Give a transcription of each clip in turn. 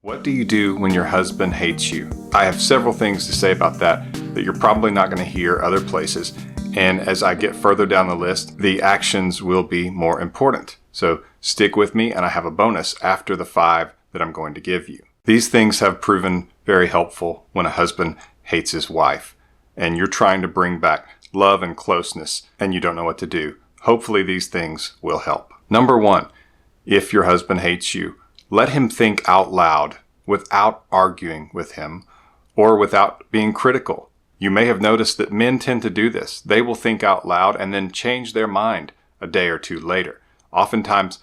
What do you do when your husband hates you? I have several things to say about that you're probably not going to hear other places. And as I get further down the list, the actions will be more important. So stick with me, and I have a bonus after the 5 that I'm going to give you. These things have proven very helpful when a husband hates his wife and you're trying to bring back love and closeness and you don't know what to do. Hopefully these things will help. Number 1, if your husband hates you, let him think out loud without arguing with him or without being critical. You may have noticed that men tend to do this. They will think out loud and then change their mind a day or two later. Oftentimes,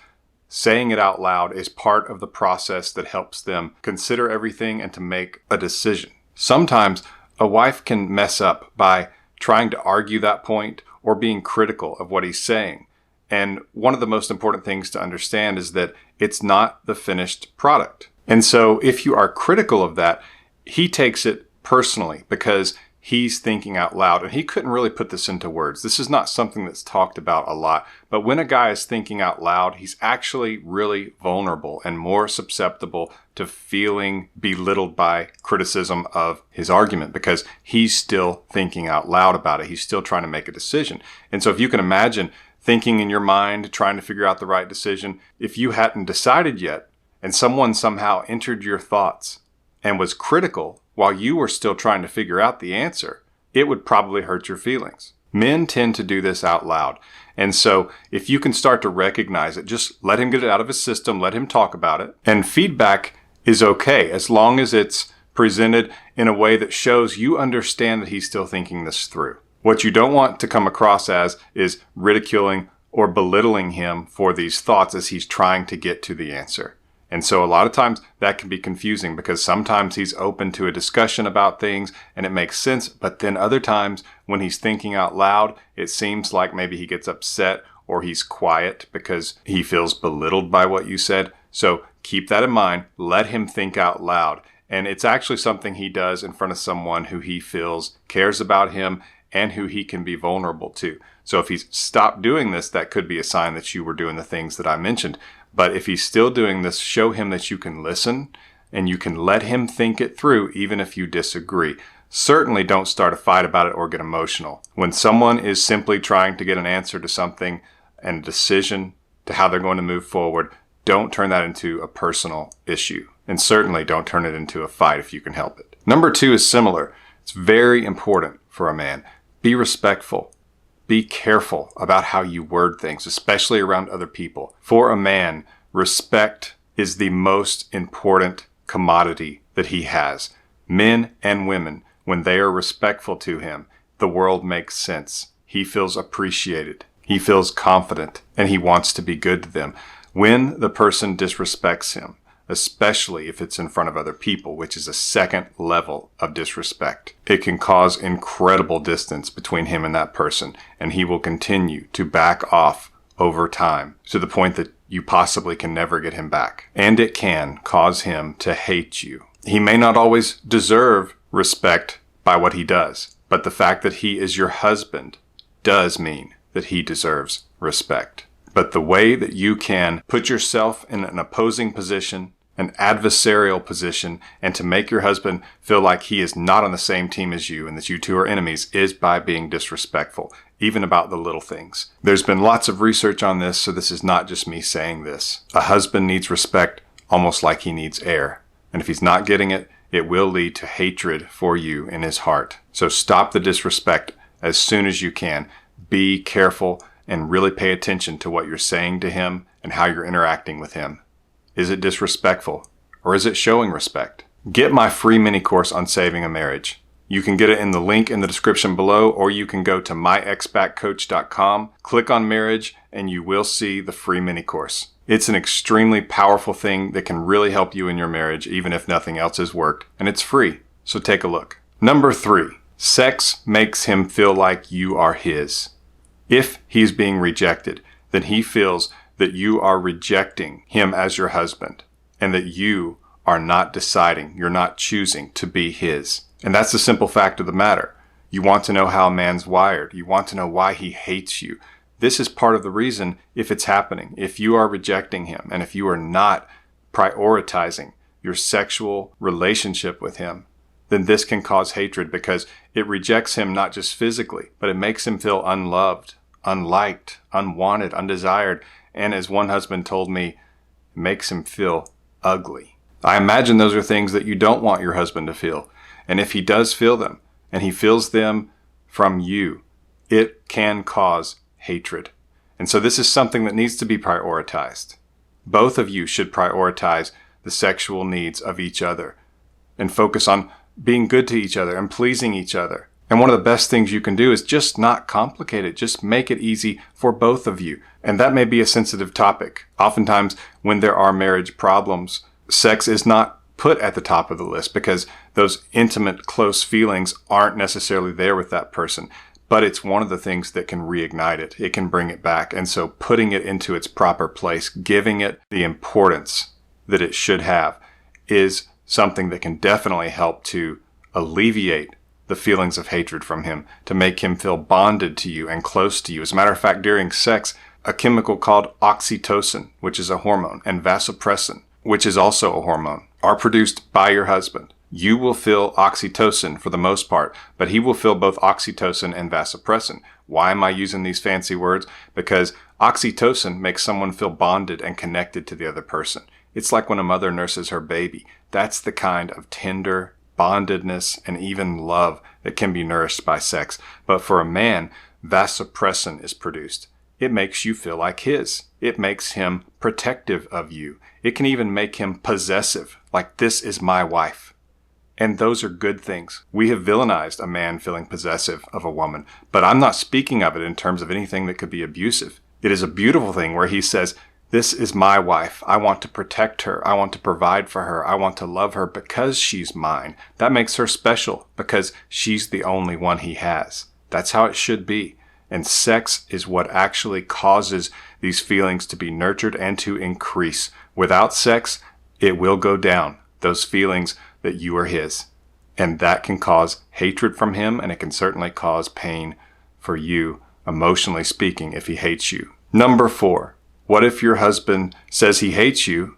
saying it out loud is part of the process that helps them consider everything and to make a decision. Sometimes a wife can mess up by trying to argue that point or being critical of what he's saying. And one of the most important things to understand is that it's not the finished product. And so if you are critical of that, he takes it personally because he's thinking out loud. And he couldn't really put this into words. This is not something that's talked about a lot. But when a guy is thinking out loud, he's actually really vulnerable and more susceptible to feeling belittled by criticism of his argument because he's still thinking out loud about it. He's still trying to make a decision. And so if you can imagine thinking in your mind, trying to figure out the right decision, if you hadn't decided yet and someone somehow entered your thoughts and was critical while you were still trying to figure out the answer, it would probably hurt your feelings. Men tend to do this out loud. And so if you can start to recognize it, just let him get it out of his system, let him talk about it. And feedback is okay as long as it's presented in a way that shows you understand that he's still thinking this through. What you don't want to come across as is ridiculing or belittling him for these thoughts as he's trying to get to the answer. And so a lot of times that can be confusing because sometimes he's open to a discussion about things and it makes sense. But then other times when he's thinking out loud, it seems like maybe he gets upset or he's quiet because he feels belittled by what you said. So keep that in mind. Let him think out loud. And it's actually something he does in front of someone who he feels cares about him and who he can be vulnerable to. So if he's stopped doing this, that could be a sign that you were doing the things that I mentioned. But if he's still doing this, show him that you can listen and you can let him think it through even if you disagree. Certainly don't start a fight about it or get emotional. When someone is simply trying to get an answer to something and a decision to how they're going to move forward, don't turn that into a personal issue. And certainly don't turn it into a fight if you can help it. Number 2 is similar. It's very important for a man. Be respectful. Be careful about how you word things, especially around other people. For a man, respect is the most important commodity that he has. Men and women, when they are respectful to him, the world makes sense. He feels appreciated. He feels confident, and he wants to be good to them. When the person disrespects him, especially if it's in front of other people, which is a second level of disrespect, it can cause incredible distance between him and that person, and he will continue to back off over time to the point that you possibly can never get him back. And it can cause him to hate you. He may not always deserve respect by what he does, but the fact that he is your husband does mean that he deserves respect. But the way that you can put yourself in an opposing position, an adversarial position, and to make your husband feel like he is not on the same team as you and that you two are enemies is by being disrespectful, even about the little things. There's been lots of research on this, so this is not just me saying this. A husband needs respect almost like he needs air. And if he's not getting it, it will lead to hatred for you in his heart. So stop the disrespect as soon as you can. Be careful and really pay attention to what you're saying to him and how you're interacting with him. Is it disrespectful or is it showing respect? Get my free mini course on saving a marriage. You can get it in the link in the description below, or you can go to myexpatcoach.com, click on marriage, and you will see the free mini course. It's an extremely powerful thing that can really help you in your marriage, even if nothing else has worked, and it's free. So take a look. Number 3, sex makes him feel like you are his. If he's being rejected, then he feels that you are rejecting him as your husband and that you are not deciding, you're not choosing to be his. And that's the simple fact of the matter. You want to know how a man's wired. You want to know why he hates you. This is part of the reason if it's happening. If you are rejecting him and if you are not prioritizing your sexual relationship with him, then this can cause hatred because it rejects him not just physically, but it makes him feel unloved, unliked, unwanted, undesired, and as one husband told me, it makes him feel ugly. I imagine those are things that you don't want your husband to feel. And if he does feel them, and he feels them from you, it can cause hatred. And so this is something that needs to be prioritized. Both of you should prioritize the sexual needs of each other and focus on being good to each other and pleasing each other. And one of the best things you can do is just not complicate it. Just make it easy for both of you. And that may be a sensitive topic. Oftentimes, when there are marriage problems, sex is not put at the top of the list because those intimate, close feelings aren't necessarily there with that person. But it's one of the things that can reignite it. It can bring it back. And so putting it into its proper place, giving it the importance that it should have, is something that can definitely help to alleviate the feelings of hatred from him, to make him feel bonded to you and close to you. As a matter of fact, during sex, a chemical called oxytocin, which is a hormone, and vasopressin, which is also a hormone, are produced by your husband. You will feel oxytocin for the most part, but he will feel both oxytocin and vasopressin. Why am I using these fancy words? Because oxytocin makes someone feel bonded and connected to the other person. It's like when a mother nurses her baby. That's the kind of tender bondedness and even love that can be nourished by sex. But for a man, vasopressin is produced. It makes you feel like his. It makes him protective of you. It can even make him possessive, like this is my wife. And those are good things. We have villainized a man feeling possessive of a woman, but I'm not speaking of it in terms of anything that could be abusive. It is a beautiful thing where he says, this is my wife. I want to protect her. I want to provide for her. I want to love her because she's mine. That makes her special because she's the only one he has. That's how it should be. And sex is what actually causes these feelings to be nurtured and to increase. Without sex, it will go down. Those feelings that you are his. And that can cause hatred from him, and it can certainly cause pain for you, emotionally speaking, if he hates you. Number 4, what if your husband says he hates you,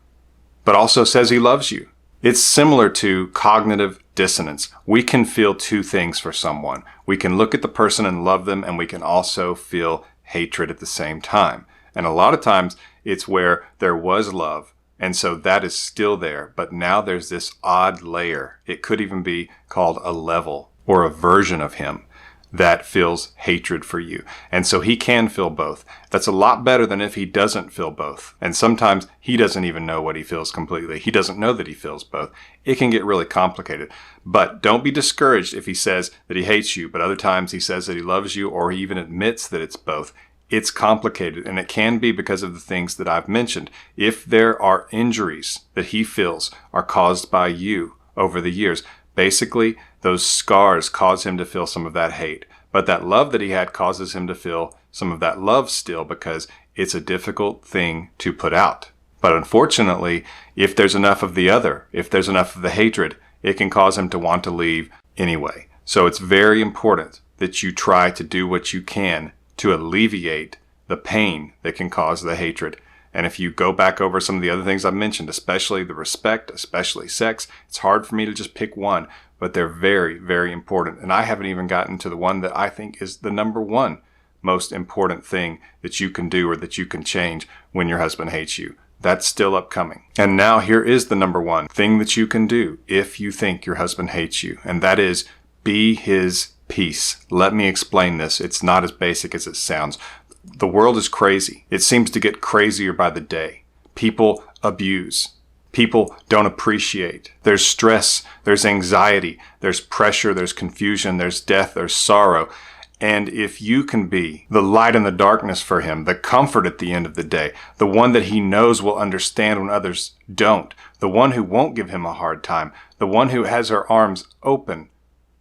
but also says he loves you? It's similar to cognitive dissonance. We can feel two things for someone. We can look at the person and love them, and we can also feel hatred at the same time. And a lot of times, it's where there was love, and so that is still there, but now there's this odd layer. It could even be called a level or a version of him that feels hatred for you. And so he can feel both. That's a lot better than if he doesn't feel both. And sometimes he doesn't even know what he feels completely. He doesn't know that he feels both. It can get really complicated. But don't be discouraged if he says that he hates you, but other times he says that he loves you, or he even admits that it's both. It's complicated, and it can be because of the things that I've mentioned. If there are injuries that he feels are caused by you over the years, basically those scars cause him to feel some of that hate. But that love that he had causes him to feel some of that love still, because it's a difficult thing to put out. But unfortunately, if there's enough of the other, if there's enough of the hatred, it can cause him to want to leave anyway. So it's very important that you try to do what you can to alleviate the pain that can cause the hatred. And if you go back over some of the other things I've mentioned, especially the respect, especially sex, it's hard for me to just pick one, but they're very, very important. And I haven't even gotten to the one that I think is the number one most important thing that you can do or that you can change when your husband hates you. That's still upcoming. And now here is the number one thing that you can do if you think your husband hates you, and that is be his peace. Let me explain this. It's not as basic as it sounds. The world is crazy. It seems to get crazier by the day. People abuse. People don't appreciate. There's stress, there's anxiety, there's pressure, there's confusion, there's death, there's sorrow. And if you can be the light in the darkness for him, the comfort at the end of the day, the one that he knows will understand when others don't, the one who won't give him a hard time, the one who has her arms open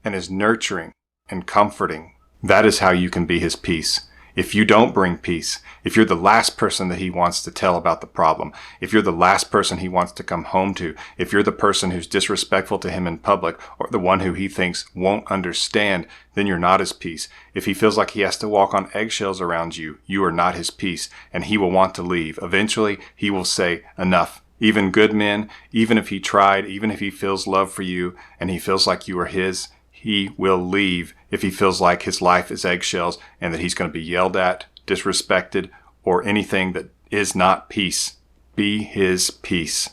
and is nurturing and comforting, that is how you can be his peace. If you don't bring peace, if you're the last person that he wants to tell about the problem, if you're the last person he wants to come home to, if you're the person who's disrespectful to him in public, or the one who he thinks won't understand, then you're not his peace. If he feels like he has to walk on eggshells around you, you are not his peace, and he will want to leave. Eventually, he will say, enough, Even good men, even if he tried, even if he feels love for you and he feels like you are his, he will leave if he feels like his life is eggshells and that he's going to be yelled at, disrespected, or anything that is not peace. Be his peace.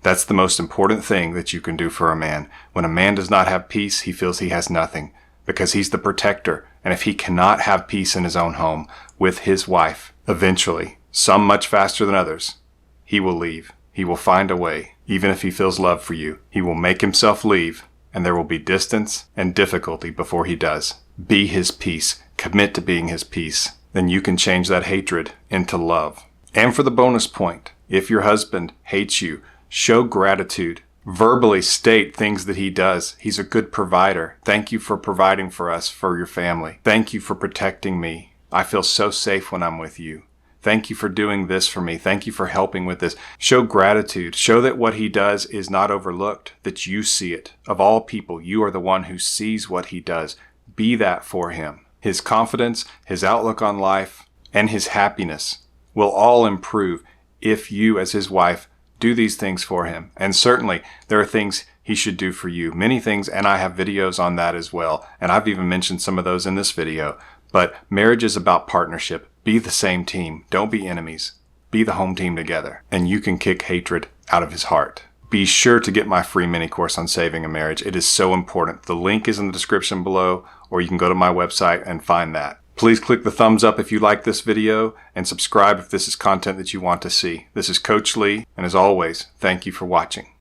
That's the most important thing that you can do for a man. When a man does not have peace, he feels he has nothing because he's the protector. And if he cannot have peace in his own home with his wife, eventually, some much faster than others, he will leave. He will find a way. Even if he feels love for you, he will make himself leave, and there will be distance and difficulty before he does. Be his peace. Commit to being his peace. Then you can change that hatred into love. And for the bonus point, if your husband hates you, show gratitude. Verbally state things that he does. He's a good provider. Thank you for providing for us, for your family. Thank you for protecting me. I feel so safe when I'm with you. Thank you for doing this for me. Thank you for helping with this. Show gratitude. Show that what he does is not overlooked, that you see it. Of all people, you are the one who sees what he does. Be that for him. His confidence, his outlook on life, and his happiness will all improve if you, as his wife, do these things for him. And certainly, there are things he should do for you. Many things, and I have videos on that as well. And I've even mentioned some of those in this video. But marriage is about partnership. Be the same team. Don't be enemies. Be the home team together. And you can kick hatred out of his heart. Be sure to get my free mini course on saving a marriage. It is so important. The link is in the description below, or you can go to my website and find that. Please click the thumbs up if you like this video, and subscribe if this is content that you want to see. This is Coach Lee, and as always, thank you for watching.